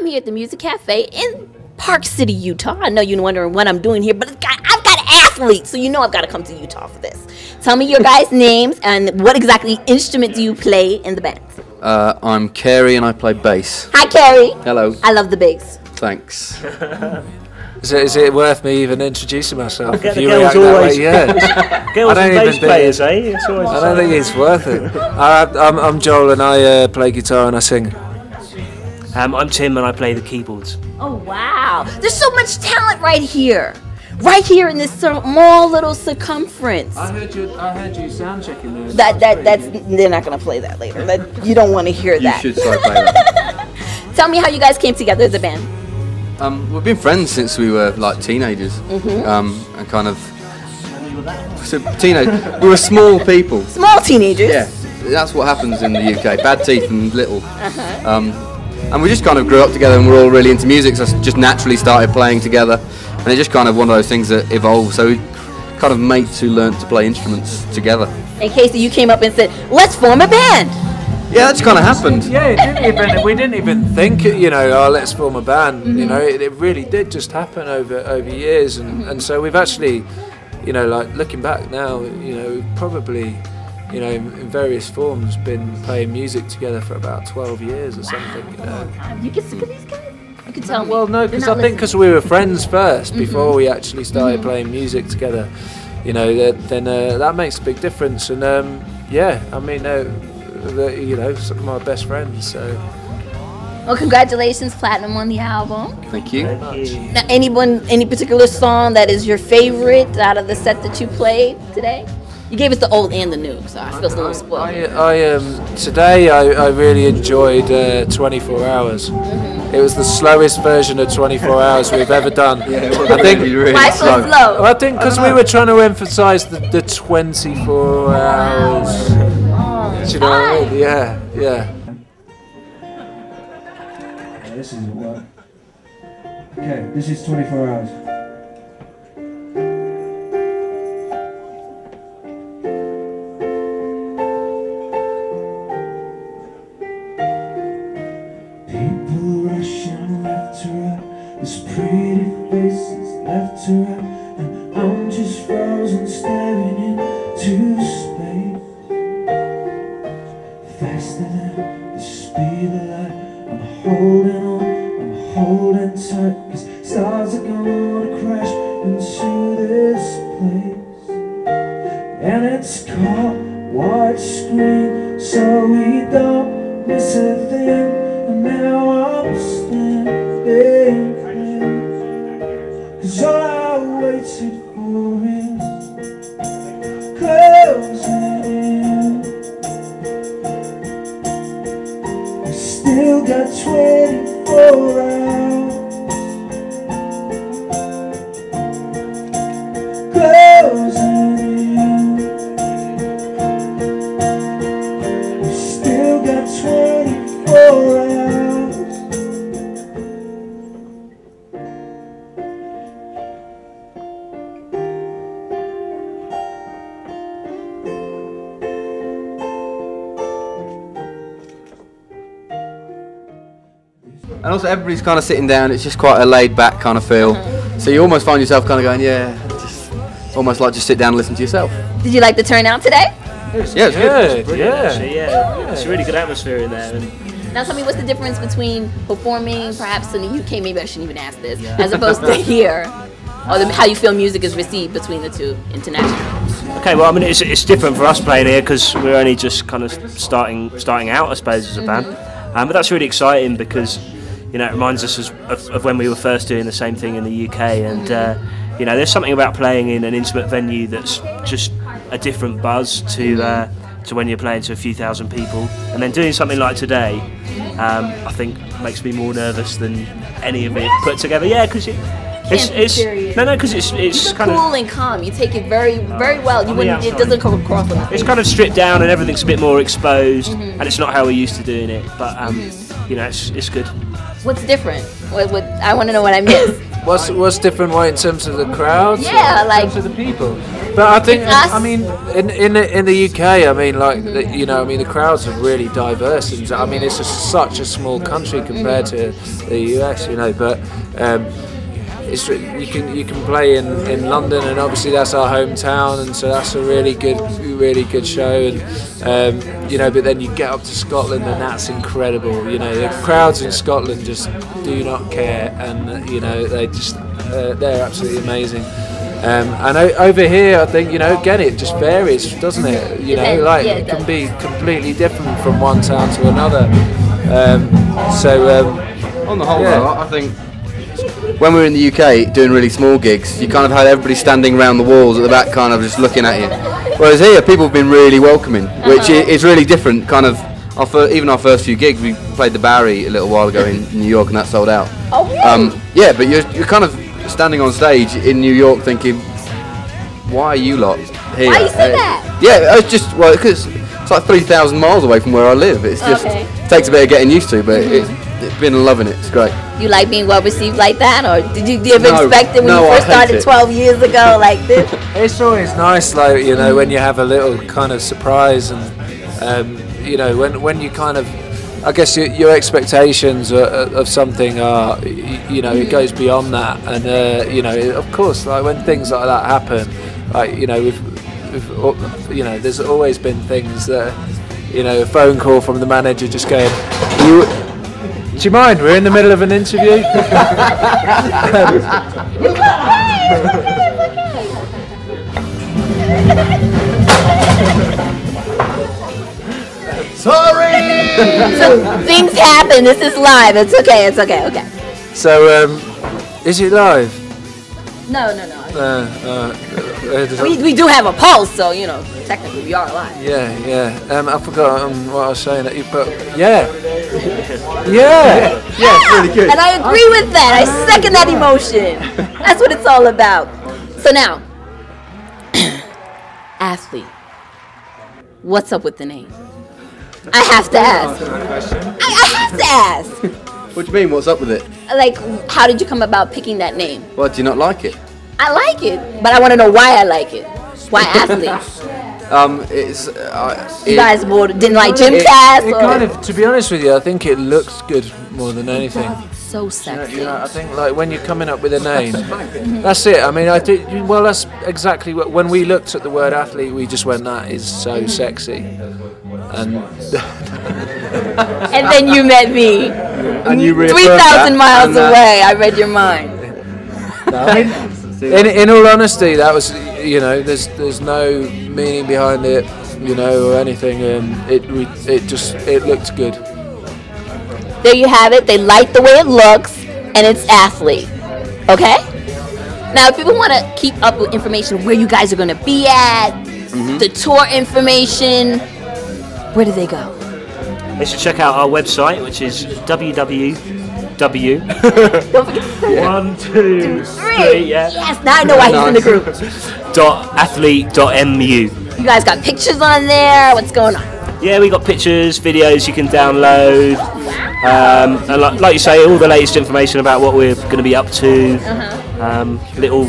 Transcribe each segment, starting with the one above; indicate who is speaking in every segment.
Speaker 1: here at the Music Cafe in Park City, Utah. I know you're wondering what I'm doing here, but I've got athletes, so you know I've got to come to Utah for this. Tell me your guys' names and what exactly instrument do you play in the band?
Speaker 2: I'm Carey and I play bass.
Speaker 1: Hi, Carey.
Speaker 2: Hello.
Speaker 1: I love the bass.
Speaker 2: Thanks.
Speaker 3: Is it worth me even introducing myself?
Speaker 4: If you react that way, yeah. Girls and bass players, eh? It's always
Speaker 3: I don't think it's worth it. I'm Joel and I play guitar and I sing.
Speaker 4: I'm Tim and I play the keyboards.
Speaker 1: Oh, wow. There's so much talent right here. Right here in this small little circumference.
Speaker 3: I heard you sound checking there.
Speaker 1: They're not gonna play that later. You don't want to hear that.
Speaker 2: You should start playing that.
Speaker 1: Tell me how you guys came together as a band.
Speaker 2: We've been friends since we were like teenagers. And kind of we were small people.
Speaker 1: Small teenagers.
Speaker 2: Yeah, that's what happens in the UK. Bad teeth and little. And we just kind of grew up together and we're all really into music, so just naturally started playing together. And it's just kind of one of those things that evolved. So we kind of mates who learned to play instruments together.
Speaker 1: And Casey, you came up and said, let's form a band.
Speaker 2: Yeah, that's kind of happened.
Speaker 3: Yeah, we didn't even think, oh, let's form a band. You know, it really did just happen over years. And so we've actually, like looking back now, probably, in various forms been playing music together for about 12 years or something.
Speaker 1: You get sick of these guys? You can tell me.
Speaker 3: Well, no, because I think because we were friends first before we actually started playing music together, then that makes a big difference. And yeah, I mean, some of my best friends. So.
Speaker 1: Well, congratulations, platinum on the album.
Speaker 2: Thank you.
Speaker 1: Now, any particular song that is your favorite out of the set that you played today? You gave us the old and the new, so I feel a little spoiled.
Speaker 3: Today I really enjoyed 24 Hours. It was the slowest version of 24 Hours we've ever done. I think
Speaker 2: really
Speaker 1: why so slow?
Speaker 3: I think because we were trying to emphasise the 24 hours. Do you know what I mean? Yeah.
Speaker 5: This isn't work. Okay, this is 24 Hours. There's pretty faces left to right, and I'm just frozen staring into space. Faster than the speed of light, I'm holding on, I'm holding tight, 'cause stars are gonna crash into this place. And it's caught widescreen, so we don't miss a thing. And now I'm standing, 'cause all I waited for is closing in. We still got 24 hours. Closing in. We still got 24 hours.
Speaker 2: And also everybody's kind of sitting down, it's just quite a laid back kind of feel. So you almost find yourself kind of going, just almost like just sit down and listen to yourself.
Speaker 1: Did you like the turnout today?
Speaker 2: Yeah, it's good.
Speaker 4: Yeah. It's a really good atmosphere in there. And
Speaker 1: now tell me, what's the difference between performing perhaps in the UK, maybe I shouldn't even ask this, as opposed to here? Or how you feel music is received between the two internationally?
Speaker 4: Okay, well, I mean, it's different for us playing here because we're only just kind of starting out, I suppose, as a band. But that's really exciting because, it reminds us of when we were first doing the same thing in the UK. And, there's something about playing in an intimate venue that's just a different buzz to when you're playing to a few thousand people. And then doing something like today, I think makes me more nervous than any of it put together. Yeah, because it's kind
Speaker 1: cool
Speaker 4: of
Speaker 1: and calm. You take it very well. It doesn't come across on the
Speaker 4: It's kind of stripped down and everything's a bit more exposed, and it's not how we're used to doing it. But it's good.
Speaker 1: What's different? I want to know what I missed.
Speaker 3: What's different in terms of the crowd?
Speaker 1: Yeah,
Speaker 3: in terms of the people. But I think,
Speaker 1: Us?
Speaker 3: I mean, in the UK, I mean, like, you know, I mean, the crowds are really diverse, and I mean, it's just such a small country compared to the US, you know. But it's you can play in London, and obviously that's our hometown, and so that's a really good show, and you know. But then you get up to Scotland, and that's incredible. You know, the crowds in Scotland just do not care, and you know, they're absolutely amazing. And over here, I think, you know, again, it just varies, doesn't it? You know, like it can be completely different from one town to another.
Speaker 2: On the whole, though, I think when we were in the UK doing really small gigs, you kind of had everybody standing around the walls at the back, kind of just looking at you. Whereas here, people have been really welcoming, which is really different. Kind of, even our first few gigs, we played the Bowery a little while ago in New York, and that sold out.
Speaker 1: Oh, really?
Speaker 2: Yeah, but you're kind of standing on stage in New York thinking, why are you lot here?
Speaker 1: Why you say that?
Speaker 2: Yeah, it's just, well, because it's like 3,000 miles away from where I live. It's just, it takes a bit of getting used to, but it's been loving it. It's great.
Speaker 1: You like being well received like that, or did you ever expect it when you first started 12 years ago like this?
Speaker 3: It's always nice, like, you know, when you have a little kind of surprise, and you know, when you kind of, I guess your expectations of something are, you know, it goes beyond that, and you know, of course, like when things like that happen, like, you know, we've you know, there's always been things that, you know, a phone call from the manager just going, do you mind? We're in the middle of an interview.
Speaker 2: Sorry!
Speaker 1: So things happen. This is live. It's okay. It's okay. Okay.
Speaker 3: So, is it live?
Speaker 1: No.
Speaker 3: We
Speaker 1: We do have a pulse, so you know, technically we are live.
Speaker 3: Yeah. I forgot what I was saying. But yeah.
Speaker 2: Yeah, really good.
Speaker 1: And I agree with that. I second that emotion. That's what it's all about. So now, athlete, what's up with the name? I have to ask. I have to ask.
Speaker 2: What do you mean, what's up with it?
Speaker 1: Like, how did you come about picking that name?
Speaker 2: Well, do you not like it?
Speaker 1: I like it, but I want to know why I like it. Why athlete? You guys didn't like gym class?
Speaker 3: It kind of, to be honest with you, I think it looks good more than anything.
Speaker 1: So sexy.
Speaker 3: You know, I think like when you're coming up with a name, that's it. I mean, I think, well, that's exactly what, when we looked at the word athlete, we just went, that is so sexy. And
Speaker 1: and then you met me.
Speaker 2: And you
Speaker 1: 3,000 miles away. I read your mind.
Speaker 3: in all honesty, that was, you know, there's no meaning behind it, you know, or anything. It looked good.
Speaker 1: There you have it. They like the way it looks, and it's athlete. Okay? Now, if people want to keep up with information where you guys are going to be at, the tour information, where do they go?
Speaker 4: They should check out our website, which is www.
Speaker 1: Don't forget to say
Speaker 4: 1, 2, 3. Yeah.
Speaker 1: Yes, now I know why he's in the group.
Speaker 4: .athlete.mu.
Speaker 1: You guys got pictures on there. What's going on?
Speaker 4: Yeah, we got pictures, videos you can download, and like you say, all the latest information about what we're going to be up to. Little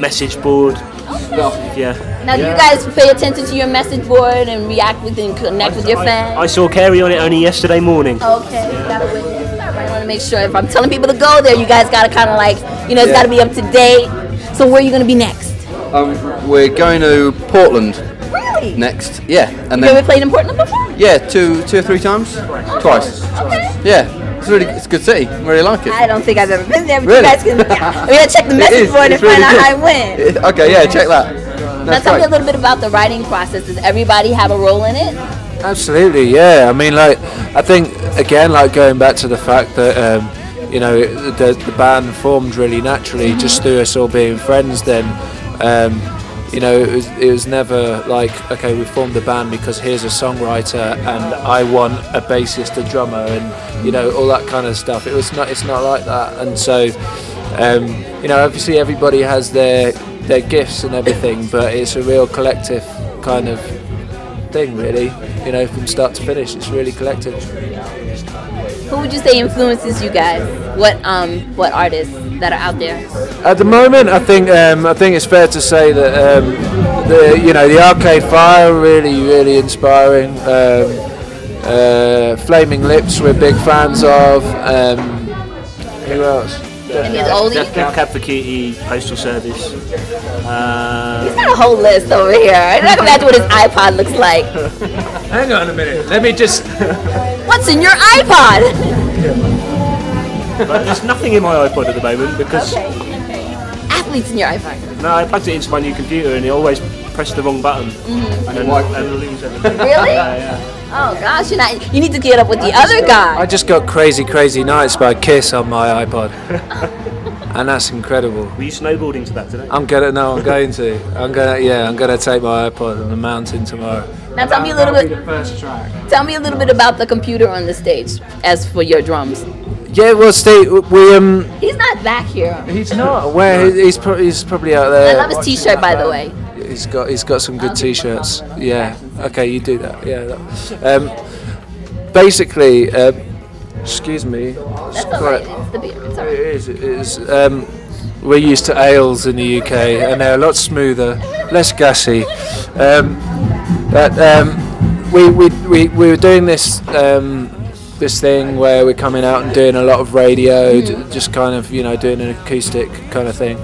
Speaker 4: message board. Yeah.
Speaker 1: Now, do you guys pay attention to your message board and react with and connect with your fans?
Speaker 4: I saw Carrie on it only yesterday morning.
Speaker 1: Okay, you gotta witness. I want to make sure if I'm telling people to go there, you guys gotta kind of like, you know, it's gotta be up to date. So where are you gonna be next?
Speaker 2: We're going to Portland.
Speaker 1: Really?
Speaker 2: Next, yeah. And
Speaker 1: You ever
Speaker 2: then,
Speaker 1: played in Portland before?
Speaker 2: yeah, two or three times? Twice.
Speaker 1: Okay.
Speaker 2: Yeah, it's a good city. I really like it.
Speaker 1: I don't think I've ever been there, but
Speaker 2: Really?
Speaker 1: you guys can. Yeah. We gotta check the message board and
Speaker 2: It's
Speaker 1: find
Speaker 2: really
Speaker 1: out
Speaker 2: good.
Speaker 1: how it went.
Speaker 2: Okay, yeah, check that.
Speaker 1: Now
Speaker 2: That's
Speaker 1: tell me a
Speaker 2: great.
Speaker 1: little bit about the writing process. Does everybody have a role in it?
Speaker 3: Absolutely, yeah. I mean, like, I think again, like going back to the fact that you know, the band formed really naturally just through us all being friends. Then, you know, it was never like, okay, we formed a band because here's a songwriter and I want a bassist, a drummer, and you know, all that kind of stuff. It's not like that. And so, you know, obviously everybody has their gifts and everything, but it's a real collective kind of thing, really. You know, from start to finish, it's really collective.
Speaker 1: Who would you say influences you guys? What artists that are out there?
Speaker 3: At the moment, I think it's fair to say that the Arcade Fire, really inspiring. Flaming Lips, we're big fans of. Who else?
Speaker 1: Any of the oldies?
Speaker 4: Death Cab for Cutie, Postal Service.
Speaker 1: He's got a whole list over here. I'm not gonna imagine what his iPod looks like.
Speaker 3: Hang on a minute. Let me just.
Speaker 1: What's in your iPod?
Speaker 4: But there's nothing in my iPod at the moment because
Speaker 1: Athletes in your iPod.
Speaker 4: no, I plugged it into my new computer and it always pressed the wrong button and then lose everything.
Speaker 1: Really?
Speaker 4: Yeah.
Speaker 1: Oh gosh, you need to get up with the other guy.
Speaker 3: I just got Crazy Nights by Kiss on my iPod, and that's incredible.
Speaker 4: Were you snowboarding to that today?
Speaker 3: I'm gonna take my iPod on the mountain tomorrow.
Speaker 1: Now tell me a little bit.
Speaker 3: The first track.
Speaker 1: Tell me a little bit about the computer on the stage. As for your drums,
Speaker 3: Yeah, well, Steve,
Speaker 1: he's not back here.
Speaker 3: he's not. Where he's probably out there.
Speaker 1: I love his T-shirt, by the way.
Speaker 3: He's got some good T-shirts. Yeah. Okay, you do that. Yeah. Basically, excuse me.
Speaker 1: That's all right. It's the beer. It's all right.
Speaker 3: It is. We're used to ales in the UK, and they're a lot smoother, less gassy. We were doing this thing where we're coming out and doing a lot of radio, just kind of doing an acoustic kind of thing.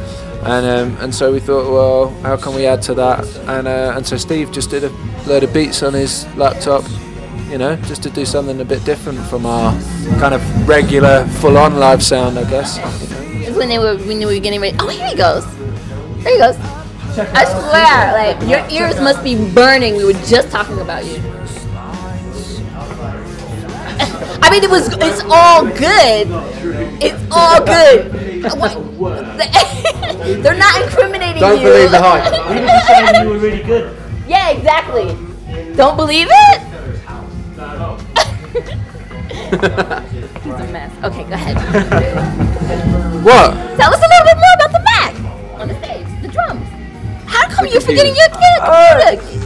Speaker 3: And so we thought, well, how can we add to that? And so Steve just did a load of beats on his laptop, just to do something a bit different from our kind of regular, full-on live sound, I guess.
Speaker 1: When they were getting ready. Oh, here he goes. There he goes. I swear, like your ears must be burning. We were just talking about you. I mean, it's all good. It's all good. They're not incriminating
Speaker 2: Don't
Speaker 1: you.
Speaker 2: believe the hype.
Speaker 4: We were just saying you were really good.
Speaker 1: Yeah, exactly. Don't believe it? He's a mess. Okay, go ahead.
Speaker 3: What?
Speaker 1: Tell us a little bit more about the Mac on the stage, the drums. How come you're forgetting your computer?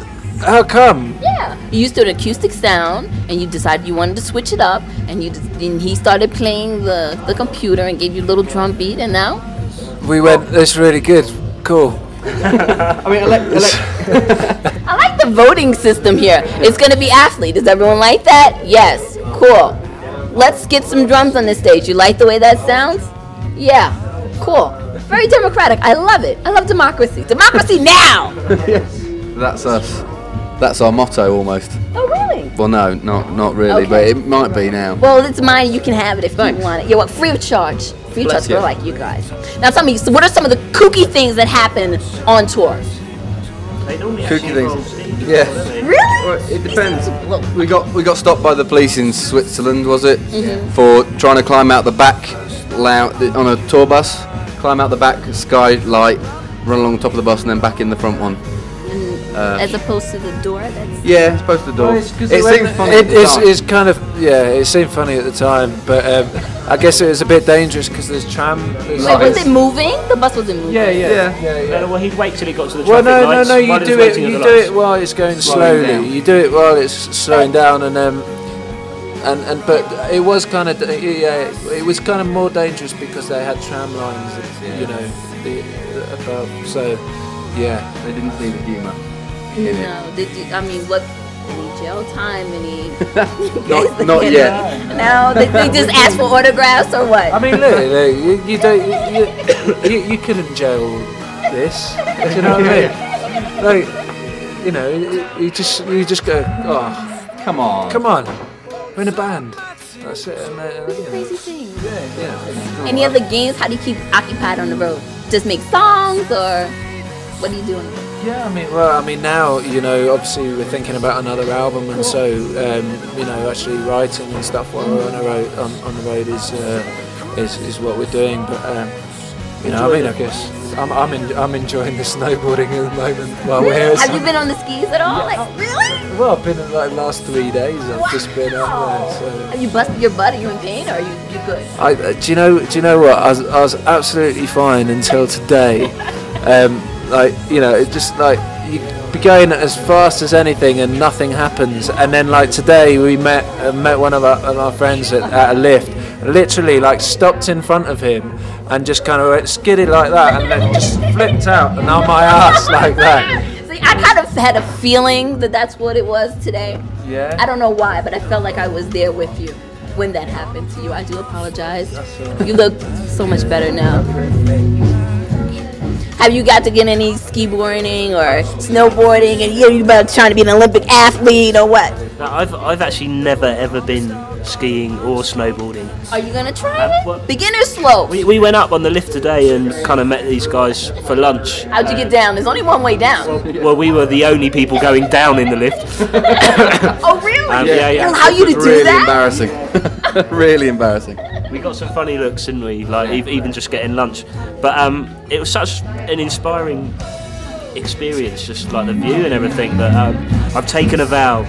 Speaker 3: How come?
Speaker 1: Yeah, you used to an acoustic sound, and you decided you wanted to switch it up, and he started playing the computer and gave you a little drum beat, and now
Speaker 3: We went, that's really good. Cool.
Speaker 2: I mean,
Speaker 1: I like the voting system here. It's going to be athlete. Does everyone like that? Yes. Cool. Let's get some drums on this stage. You like the way that sounds? Yeah. Cool. Very democratic. I love it. I love democracy. Democracy now!
Speaker 2: that's us. That's our motto almost.
Speaker 1: Oh, really?
Speaker 2: Well, no, not really,
Speaker 1: Okay.
Speaker 2: but it might be now.
Speaker 1: Well, it's mine. You can have it if you want it. Yeah, what? Free of charge. Free of charge for like you guys. Now tell me, so what are some of the kooky things that happen on tour?
Speaker 4: They normally
Speaker 2: Kooky
Speaker 4: actually
Speaker 2: things.
Speaker 4: involve Steve,
Speaker 2: Yeah.
Speaker 4: don't they?
Speaker 1: Really?
Speaker 2: Well, it depends.
Speaker 1: Well,
Speaker 2: We got stopped by the police in Switzerland, was it?
Speaker 1: Mm-hmm.
Speaker 2: For trying to climb out the back on a tour bus, climb out the back skylight, run along the top of the bus, and then back in the front one.
Speaker 1: as opposed to the door. That's
Speaker 2: Yeah, it's supposed to door.
Speaker 3: Well,
Speaker 2: It seemed funny. at the time.
Speaker 3: It's kind of, it seemed funny at the time, but I guess it was a bit dangerous because there's tram.
Speaker 1: Wait, was it moving? The bus wasn't moving.
Speaker 3: Yeah.
Speaker 4: Well, he'd wait till he got to the
Speaker 3: Well,
Speaker 4: traffic lights.
Speaker 3: no, you
Speaker 4: while he
Speaker 3: do
Speaker 4: was
Speaker 3: it.
Speaker 4: waiting at
Speaker 3: You
Speaker 4: the
Speaker 3: do
Speaker 4: lights.
Speaker 3: it while it's going
Speaker 2: Slowing
Speaker 3: slowly.
Speaker 2: down.
Speaker 3: You do it while it's slowing down, but it was kind of, it was kind of more dangerous because they had tram lines, the above. So, yeah.
Speaker 2: They didn't see the humour.
Speaker 1: No, I mean, what? Any jail time? Any?
Speaker 2: Not yet.
Speaker 1: No, they just ask for autographs or what?
Speaker 3: I mean, look, you don't, you couldn't jail this. Do you know what I mean? Like, you just go, oh,
Speaker 2: Come on.
Speaker 3: we're in a band. That's it. And,
Speaker 1: Crazy things.
Speaker 3: yeah.
Speaker 1: Any other games? How do you keep occupied on the road? Just make songs, or what are you doing?
Speaker 3: Yeah, I mean now, obviously we're thinking about another album, and so actually writing and stuff while we're on the road is what we're doing. But I guess I'm enjoying the snowboarding at the moment while we're here.
Speaker 1: Have you been on the skis at all? Like, really?
Speaker 3: Well, I've been in the last 3 days. I've just been up there. So.
Speaker 1: Have you busted your butt? Are you in pain, or are you good?
Speaker 3: Do you know what? I was absolutely fine until today. It's just like you be going as fast as anything and nothing happens. And then like today we met one of our friends at a lift, literally like stopped in front of him and just kind of skidded like that and then just flipped out and on my ass like that.
Speaker 1: So I kind of had a feeling that that's what it was today.
Speaker 3: Yeah.
Speaker 1: I don't know why, but I felt like I was there with you when that happened to you. I do apologize. You look so much better now. Have you got to get any ski-boarding or snowboarding, and you're about trying to be an Olympic athlete or what?
Speaker 4: No, I've actually never ever been skiing or snowboarding.
Speaker 1: Are you gonna try it? Beginner slope.
Speaker 4: We went up on the lift today and kind of met these guys for lunch.
Speaker 1: How'd you get down? There's only one way down.
Speaker 4: Well, we were the only people going down in the lift.
Speaker 1: Oh, really?
Speaker 4: Yeah.
Speaker 1: They allow you to do
Speaker 2: Really
Speaker 1: that?
Speaker 2: embarrassing. Really embarrassing.
Speaker 4: We got some funny looks, didn't we? Like even just getting lunch. But it was such an inspiring experience, just like the view and everything. That I've taken a vow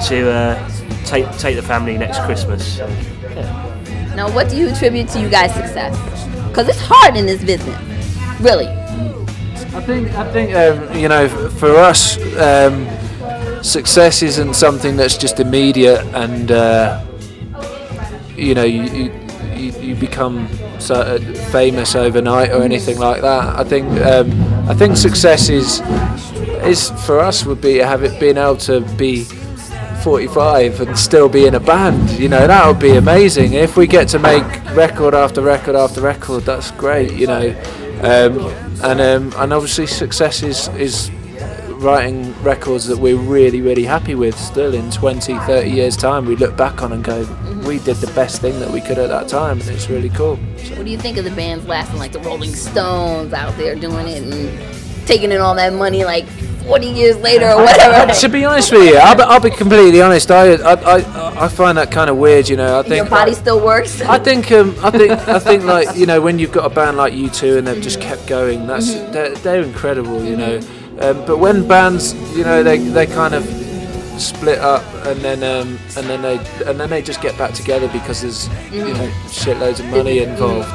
Speaker 4: to take the family next Christmas. So, yeah.
Speaker 1: Now, what do you attribute to you guys' success? Because it's hard in this business, really.
Speaker 3: I think you know, for us, success isn't something that's just immediate, and you know, you become famous overnight or anything like that. I think success is for us would be being able to be 45 and still be in a band. You know, that would be amazing. If we get to make record after record after record, that's great. You know, and obviously success is writing records that we're really, really happy with. Still in 20, 30 years time, we look back on and go, we did the best thing that we could at that time, and it's really cool. So.
Speaker 1: What do you think of the bands lasting, like the Rolling Stones out there doing it and taking in all that money like 40 years later or whatever?
Speaker 3: To be honest with you, I'll be completely honest. I find that kind of weird. You know, I think
Speaker 1: your body still works.
Speaker 3: I think like, you know, when you've got a band like U2 and they've just kept going, that's they're incredible. You know. But when bands, you know, they kind of split up and then they just get back together because there's you know, shitloads of money involved.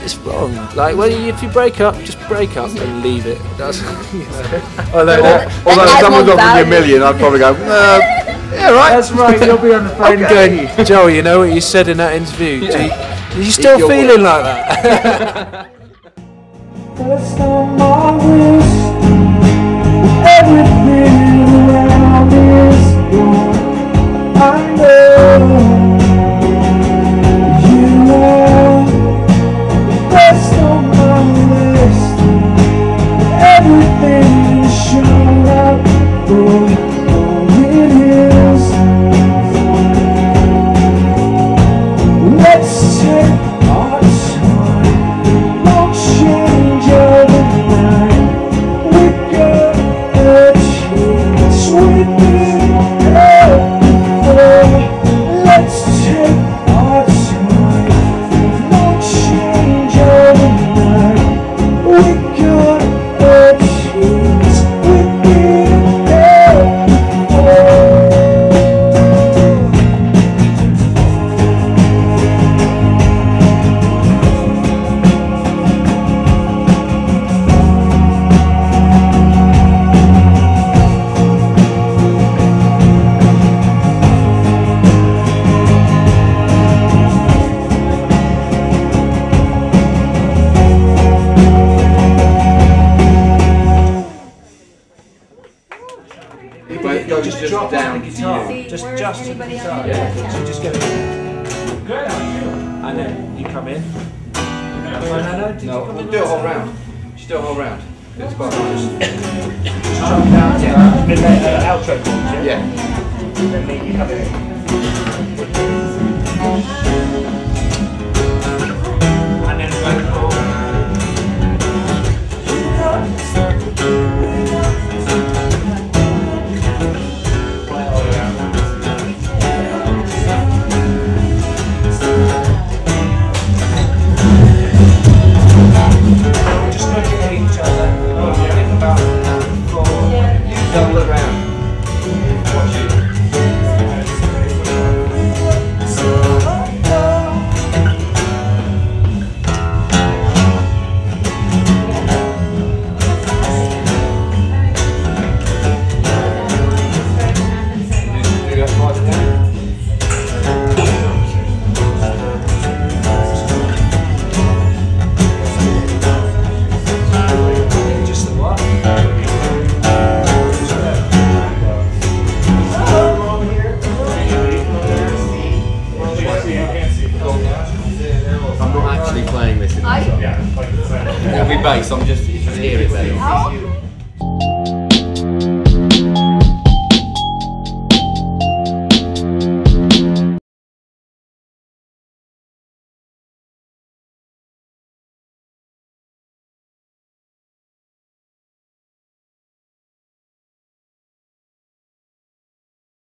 Speaker 3: It's wrong. Like, well, if you break up, just break up and leave it. That's, you know.
Speaker 2: Although if someone's offering you $1 million, I'd probably go, yeah, right.
Speaker 3: That's right. You'll be on the phone going, Joel, you know what you said in that interview? Are you still feeling like that?
Speaker 5: First on my list, everything around is gone. I know you are. First on my list, everything is shown up for all it is. Let's take our time, don't change overnight. We got a chance, we've been here before. Let's take our time, don't change overnight. We got a chance, we've been here before.
Speaker 2: Go just down.
Speaker 3: Just to the guitar. Yeah. So just go. And then you come in. No,
Speaker 2: we'll do a whole round. Just do a whole round. It's quite nice.
Speaker 4: Just jump down, yeah. Then outro chords, yeah?
Speaker 2: Yeah.
Speaker 4: Then you come in. And then vocal. Just looking at each other. Think about
Speaker 2: Double it round. Watch it.
Speaker 1: know.